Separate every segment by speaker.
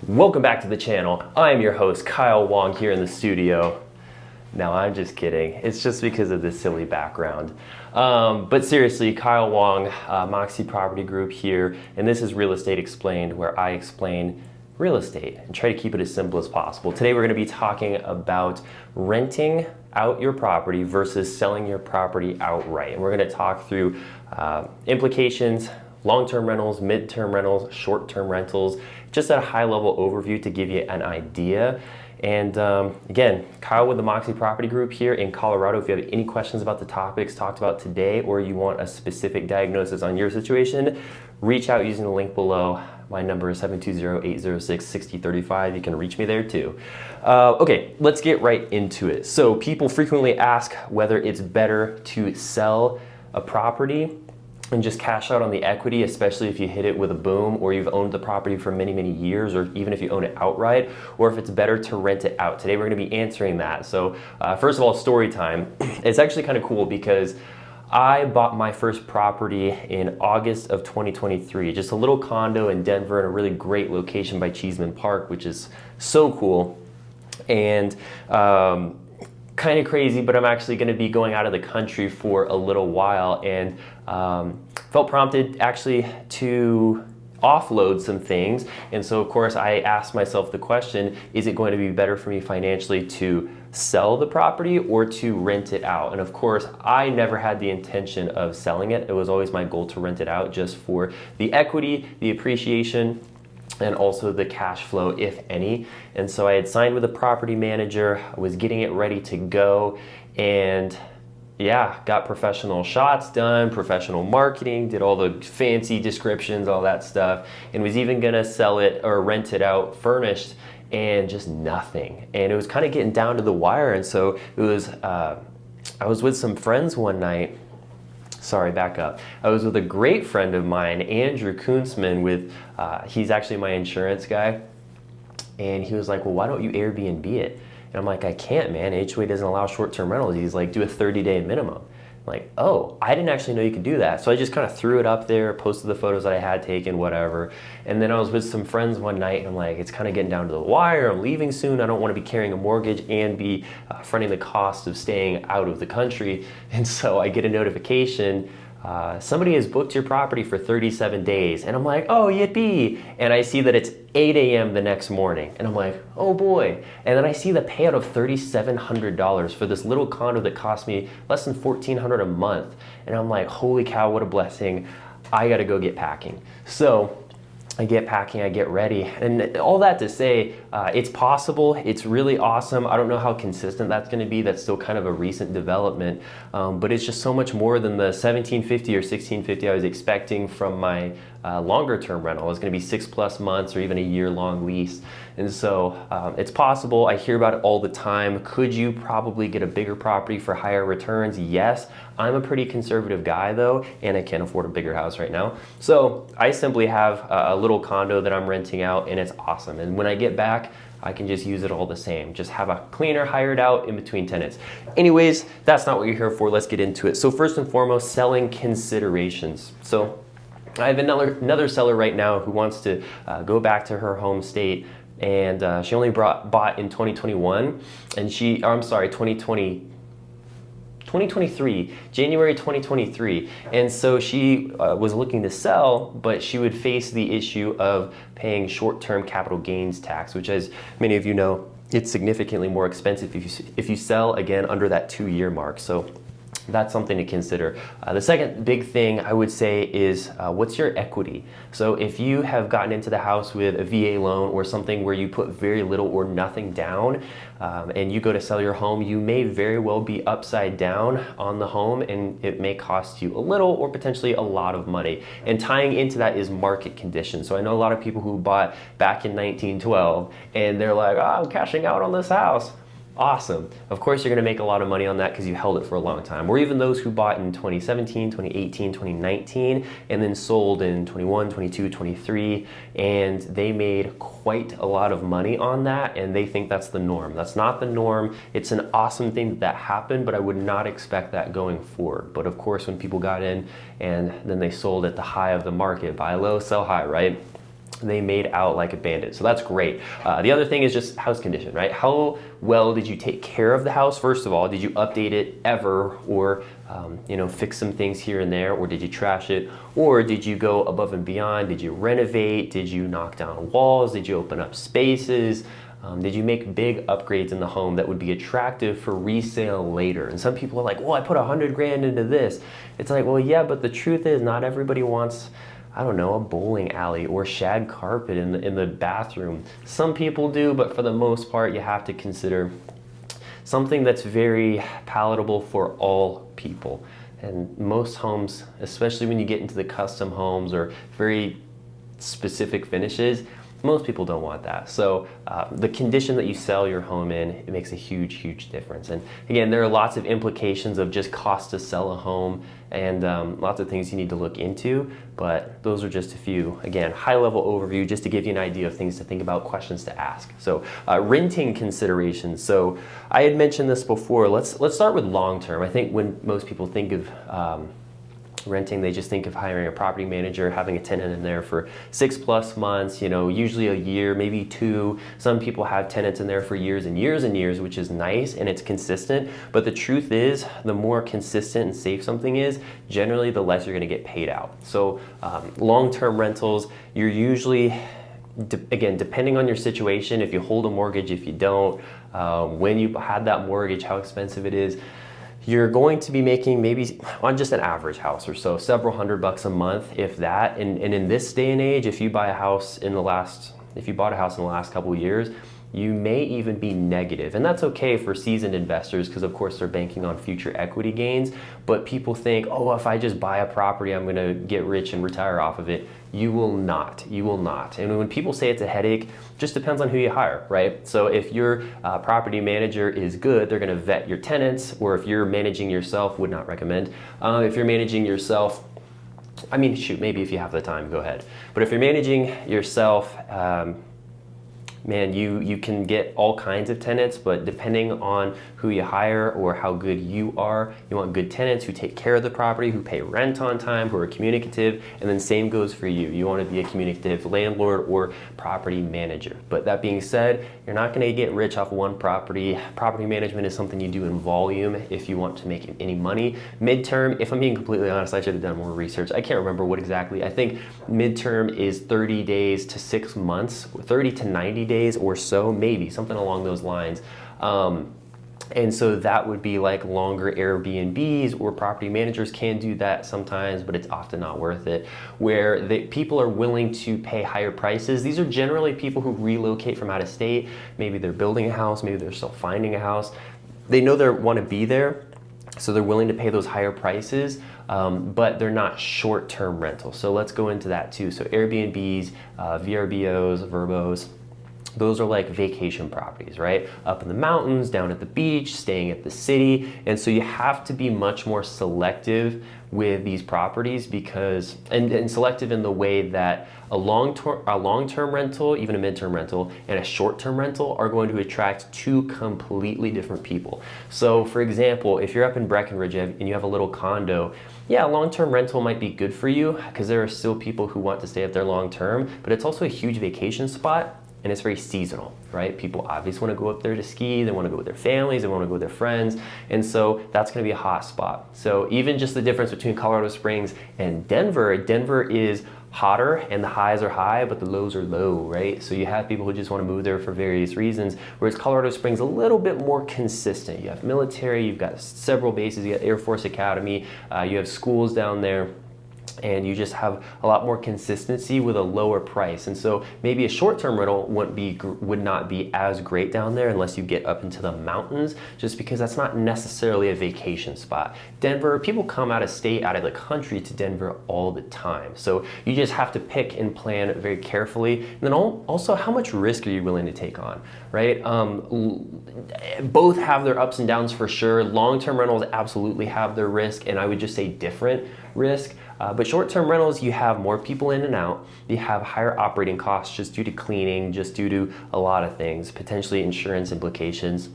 Speaker 1: Welcome back to the channel. I'm your host, Kyle Wong, here in the studio. No, I'm just kidding. It's just because of this silly background. But seriously, Kyle Wong, Moxie Property Group here, and this is Real Estate Explained, where I explain real estate and try to keep it as simple as possible. Today we're going to be talking about renting out your property versus selling your property outright. And we're going to talk through implications, long-term rentals, mid-term rentals, short-term rentals, just at a high-level overview to give you an idea. And again, Kyle with the Moxie Property Group here in Colorado. If you have any questions about the topics talked about today, or you want a specific diagnosis on your situation, reach out using the link below. My number is 720-806-6035. You can reach me there too. Okay, let's get right into it. So people frequently ask whether it's better to sell a property and just cash out on the equity, especially if you hit it with a boom, or you've owned the property for many, many years, or even if you own it outright, or if it's better to rent it out. Today we're gonna be answering that. So first of all, story time. It's actually kind of cool because I bought my first property in August of 2023, just a little condo in Denver in a really great location by Cheeseman Park, which is so cool. And kind of crazy, but I'm actually going to be going out of the country for a little while, and felt prompted actually to offload some things. And so of course I asked myself the question, is it going to be better for me financially to sell the property or to rent it out? And of course I never had the intention of selling it. It was always my goal to rent it out, just for the equity, the appreciation, and also the cash flow, if any. And so I had signed with a property manager, I was getting it ready to go, and yeah, got professional shots done, professional marketing, did all the fancy descriptions, all that stuff, and was even gonna sell it or rent it out furnished, and just nothing. And it was kind of getting down to the wire. And so it was, I was with some friends one night. Sorry, back up. I was with a great friend of mine, Andrew Kunzman, with, he's actually my insurance guy. And he was like, well, why don't you Airbnb it? And I'm like, I can't, man. HOA doesn't allow short-term rentals. He's like, do a 30-day minimum. I'm like, oh, I didn't actually know you could do that. So I just kind of threw it up there, posted the photos that I had taken, whatever. And then I was with some friends one night, and I'm like, it's kind of getting down to the wire. I'm leaving soon. I don't want to be carrying a mortgage and be fronting the cost of staying out of the country. And so I get a notification, somebody has booked your property for 37 days. And I'm like, oh, yippee. And I see that it's 8 a.m. the next morning. And I'm like, oh boy. And then I see the payout of $3,700 for this little condo that cost me less than $1,400 a month. And I'm like, holy cow, what a blessing. I gotta go get packing. So I get packing, I get ready, and all that to say, it's possible, it's really awesome. I don't know how consistent that's gonna be. That's still kind of a recent development, but it's just so much more than the $1,750 or $1,650 I was expecting from my longer term rental. It's gonna be 6+ months or even a year-long lease. And so it's possible. I hear about it all the time. Could you probably get a bigger property for higher returns? Yes. I'm a pretty conservative guy though, and I can't afford a bigger house right now. So I simply have a little condo that I'm renting out, and it's awesome. And when I get back, I can just use it all the same. Just have a cleaner hired out in between tenants. Anyways, that's not what you're here for. Let's get into it. So first and foremost, selling considerations. So I have another seller right now who wants to go back to her home state, and she only bought in 2021, and 2023, January 2023. And so she was looking to sell, but she would face the issue of paying short-term capital gains tax, which, as many of you know, it's significantly more expensive if you sell, again, under that 2-year mark. So that's something to consider. The second big thing I would say is what's your equity? So if you have gotten into the house with a VA loan or something where you put very little or nothing down, and you go to sell your home, you may very well be upside down on the home, and it may cost you a little or potentially a lot of money. And tying into that is market conditions. So I know a lot of people who bought back in 1912, and they're like, oh, I'm cashing out on this house. Awesome. Of course, you're going to make a lot of money on that because you held it for a long time. Or even those who bought in 2017, 2018, 2019, and then sold in 21, 22, 23, and they made quite a lot of money on that, and they think that's the norm. That's not the norm. It's an awesome thing that happened, but I would not expect that going forward. But of course, when people got in and then they sold at the high of the market, buy low, sell high, right? they made out like a bandit. So that's great. The other thing is just house condition, right? How well did you take care of the house? First of all, did you update it ever, or fix some things here and there, or did you trash it, or did you go above and beyond? Did you renovate? Did you knock down walls? Did you open up spaces? Did you make big upgrades in the home that would be attractive for resale later? And some people are like, well, I put 100 grand into this. It's like, well, yeah, but the truth is not everybody wants, I don't know, a bowling alley or shag carpet in the bathroom. Some people do, but for the most part, you have to consider something that's very palatable for all people. And most homes, especially when you get into the custom homes or very specific finishes, most people don't want that. So the condition that you sell your home in, it makes a huge, huge difference. And again, there are lots of implications of just cost to sell a home and lots of things you need to look into, but those are just a few, again, high level overview just to give you an idea of things to think about, questions to ask. So renting considerations. So I had mentioned this before. Let's start with long term. I think when most people think of renting, they just think of hiring a property manager, having a tenant in there for 6+ months, usually a year, maybe 2. Some people have tenants in there for years and years and years, which is nice and it's consistent. But the truth is, the more consistent and safe something is, generally the less you're going to get paid out. So long-term rentals, you're usually, again, depending on your situation, if you hold a mortgage, if you don't, when you had that mortgage, how expensive it is, you're going to be making maybe on just an average house or so, several $100 a month, if that. And in this day and age, if you bought a house in the last couple of years, you may even be negative. And that's okay for seasoned investors because of course they're banking on future equity gains. But people think, oh, if I just buy a property, I'm gonna get rich and retire off of it. You will not, you will not. And when people say it's a headache, just depends on who you hire, right? So if your property manager is good, they're gonna vet your tenants, or if you're managing yourself, would not recommend. If you're managing yourself, I mean, shoot, maybe if you have the time, go ahead. But if you're managing yourself, man, you can get all kinds of tenants, but depending on who you hire or how good you are, you want good tenants who take care of the property, who pay rent on time, who are communicative, and then same goes for you. You want to be a communicative landlord or property manager. But that being said, you're not going to get rich off one property. Property management is something you do in volume if you want to make any money. Midterm, if I'm being completely honest, I should have done more research. I can't remember what exactly. I think midterm is 30 days to 6 months, 30 to 90 days or so, maybe something along those lines. And so that would be like longer Airbnbs, or property managers can do that sometimes, but it's often not worth it, where people are willing to pay higher prices. These are generally people who relocate from out of state. Maybe they're building a house, maybe they're still finding a house. They know they want to be there, so they're willing to pay those higher prices, but they're not short-term rentals. So let's go into that too. So Airbnbs, VRBOs, Verbos, those are like vacation properties, right? Up in the mountains, down at the beach, staying at the city. And so you have to be much more selective with these properties because, and selective in the way that a long-term rental, even a midterm rental, and a short-term rental are going to attract two completely different people. So for example, if you're up in Breckenridge and you have a little condo, yeah, long-term rental might be good for you because there are still people who want to stay up there long-term, but it's also a huge vacation spot. And it's very seasonal, right? People obviously want to go up there to ski, they want to go with their families, they want to go with their friends, and so that's going to be a hot spot. So even just the difference between Colorado Springs and Denver, Denver is hotter and the highs are high, but the lows are low, right? So you have people who just want to move there for various reasons, whereas Colorado Springs a little bit more consistent. You have military, you've got several bases, you got Air Force Academy, you have schools down there, and you just have a lot more consistency with a lower price. And so maybe a short-term rental would not be as great down there unless you get up into the mountains, just because that's not necessarily a vacation spot. Denver, people come out of state, out of the country to Denver all the time. So you just have to pick and plan very carefully. And then also, how much risk are you willing to take on, right? Both have their ups and downs for sure. Long-term rentals absolutely have their risk, and I would just say different risk. But short-term rentals, you have more people in and out. You have higher operating costs just due to cleaning, just due to a lot of things, potentially insurance implications.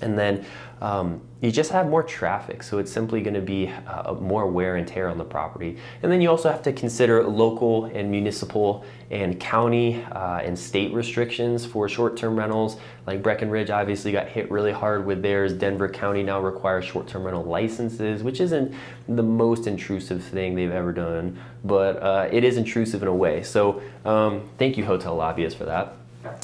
Speaker 1: And then you just have more traffic, so it's simply going to be more wear and tear on the property. And then you also have to consider local and municipal and county and state restrictions for short-term rentals. Like Breckenridge obviously got hit really hard with theirs. Denver County now requires short-term rental licenses, which isn't the most intrusive thing they've ever done, but it is intrusive in a way. So thank you, hotel lobbyists, for that.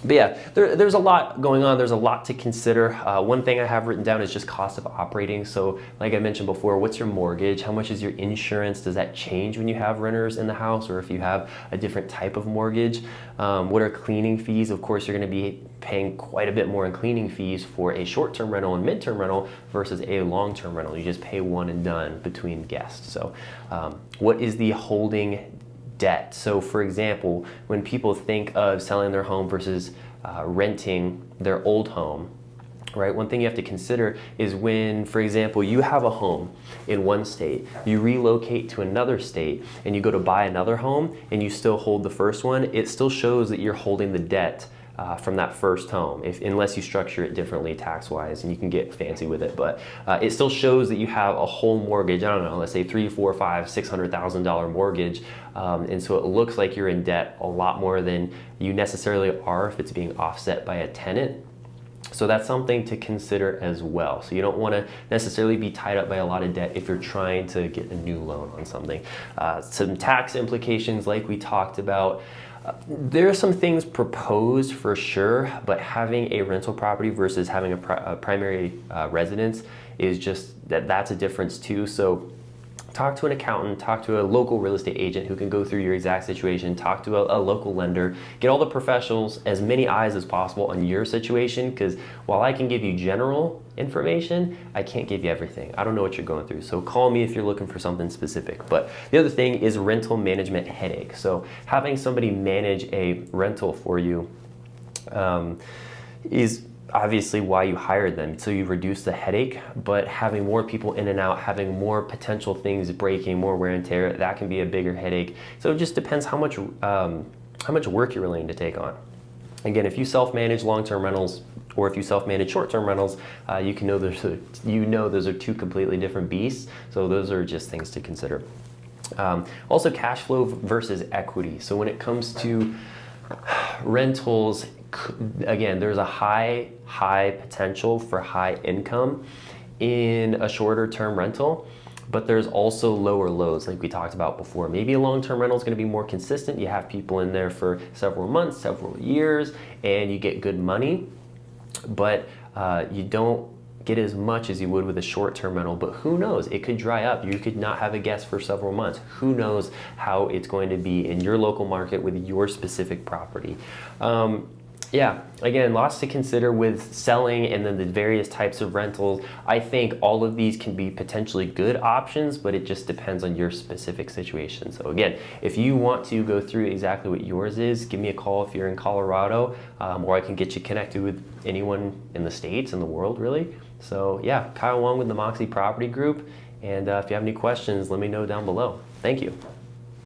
Speaker 1: But yeah, there's a lot going on. There's a lot to consider. One thing I have written down is just cost of operating. So like I mentioned before, what's your mortgage? How much is your insurance? Does that change when you have renters in the house or if you have a different type of mortgage? What are cleaning fees? Of course, you're going to be paying quite a bit more in cleaning fees for a short-term rental and mid-term rental versus a long-term rental. You just pay one and done between guests. So what is the holding debt? So for example, when people think of selling their home versus renting their old home, right? One thing you have to consider is when, for example, you have a home in one state, you relocate to another state and you go to buy another home and you still hold the first one, it still shows that you're holding the debt from that first home, unless you structure it differently tax-wise, and you can get fancy with it. But it still shows that you have a whole mortgage. I don't know, let's say $300,000, $400,000, $500,000, $600,000 mortgage, and so it looks like you're in debt a lot more than you necessarily are if it's being offset by a tenant. So that's something to consider as well. So you don't want to necessarily be tied up by a lot of debt if you're trying to get a new loan on something. Some tax implications, like we talked about. There are some things proposed for sure, but having a rental property versus having a primary residence is just that's a difference too. So talk to an accountant, talk to a local real estate agent who can go through your exact situation, talk to a local lender, get all the professionals, as many eyes as possible on your situation, because while I can give you general information, I can't give you everything. I don't know what you're going through. So call me if you're looking for something specific. But the other thing is rental management headache. So having somebody manage a rental for you is obviously why you hired them, so you reduce the headache, but having more people in and out, having more potential things breaking, more wear and tear, that can be a bigger headache. So it just depends how much work you're willing to take on. Again, if you self-manage long-term rentals or if you self-manage short-term rentals, you know those are two completely different beasts. So those are just things to consider. Also, cash flow versus equity. So when it comes to rentals, again, there's a high potential for high income in a shorter term rental, but there's also lower lows like we talked about before. Maybe a long-term rental is going to be more consistent. You have people in there for several months, several years, and you get good money, but you don't get as much as you would with a short-term rental. But who knows, it could dry up. You could not have a guest for several months. Who knows how it's going to be in your local market with your specific property. Yeah, again, lots to consider with selling and then the various types of rentals. I think all of these can be potentially good options, but it just depends on your specific situation. So again, if you want to go through exactly what yours is, give me a call if you're in Colorado, or I can get you connected with anyone in the States, in the world really. So yeah, Kyle Wong with the Moxie Property Group. And if you have any questions, let me know down below. Thank you.